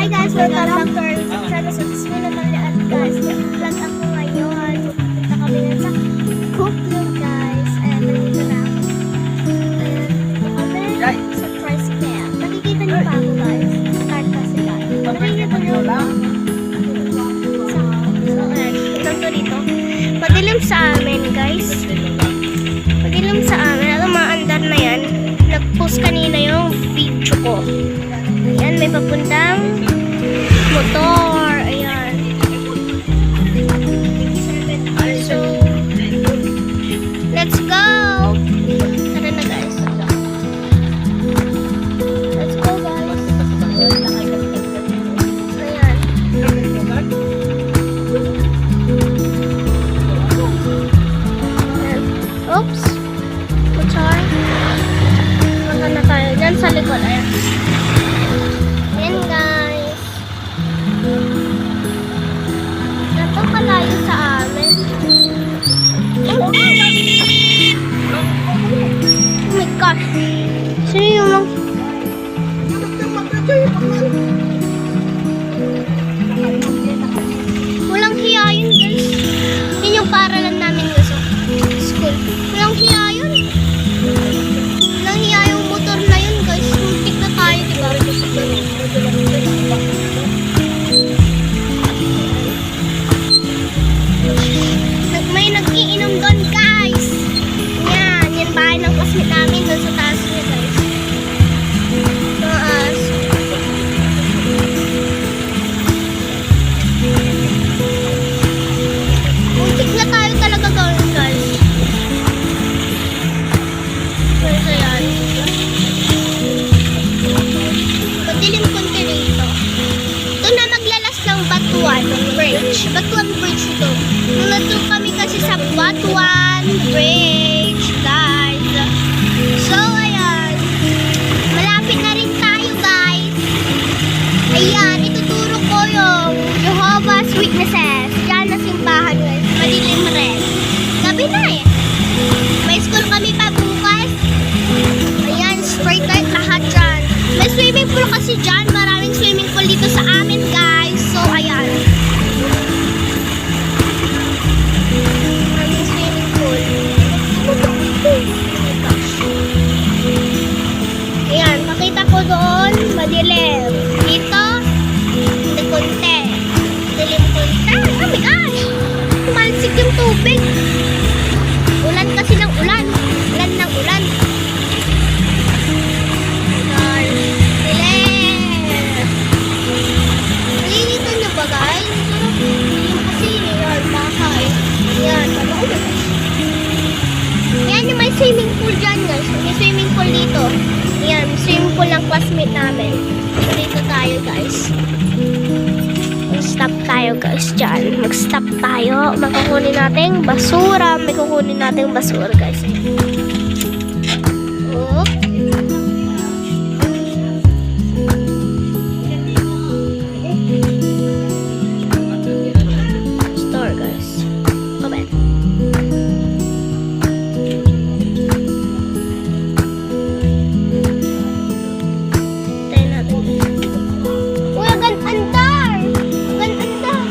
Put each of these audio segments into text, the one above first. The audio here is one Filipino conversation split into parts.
guys, welcome back to our YouTube channel. So, this video naman at guys, vlog ako ngayon. Pupunta kami na sa Cooking guys. And nandito na ako. And kami sa Price Camp. Nakikita niyo pa ako guys. Start kasi guys. Nakikita niyo ba? So, ito dito. Madilim sa amin guys. Madilim sa amin. Alam mga andar na yan. Nag-post kanina yung video ko. Ayan, may papuntang motor. Ayan. So, let's go! Tara na guys. Let's go guys. Ayan. Ayan. Oops. Motor. Maka na tayo. Diyan sa likod. Ayan. Ayan guys. Ito kalayo sa amin. Oh my gosh. Sino yung walang hiya yun guys. Yun yung paralan namin guys. School. Walang hiya yun. Walang hiya yung motor na yun guys. Muntik na tayo diba? May nag-iinom doon guys. Yan. Yan bahay ng classmate namin doon sa taas niya guys. Taas. Muntik na tayo talaga gawin guys. So yan. Madilim konti rito. Ito na maglalas ng Batuan Bridge. Batuan Bridge ito. Nandun kami kasi sa Batuan Bridge, guys. So, ayan. Malapit na rin tayo, guys. Ayan, ituturo ko yung Jehovah's Witnesses. Diyan na simbahan, guys. Madilim rin. Gabi na eh. May school kami pa bukas. Ayan, straight light lahat dyan. May swimming pool kasi dyan. Maraming swimming pool dito sa amin, guys. So, ayan. Maraming swimming pool. Ayan, makita ko doon. Madilim. Dito, hindi konti. Madilim konti. Oh my gosh! Tumalsik yung tubig. Ulan kasi ng ulan. Ulan ng ulan. Nakikita niyo ba guys? Yung kasi yan, bahay. Yan, ano ko ba? Yan yung may swimming pool dyan guys. May swimming pool dito. Yan, swimming pool ng classmate namin. So dito tayo guys. Mag-stop tayo guys dyan. Mag-stop tayo. Magkukunin natin basura. May kukunin natin basura guys. Oh. Store guys. Open. Tayo natin. Uy, agad-andar! Agad-andar!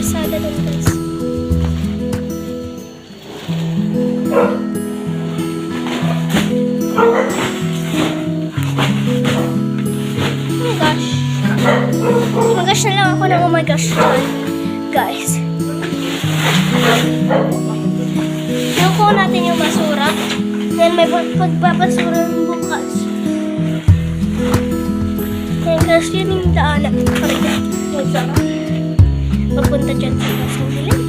kalsada doon, guys. Oh my gosh. Mag-gosh na lang ako ng oh my gosh dyan, guys. Nakuha natin yung basura. Then may pagbabasura ng bukas. Then guys, yun yung daanan. Papunta dyan sa kasang dilim.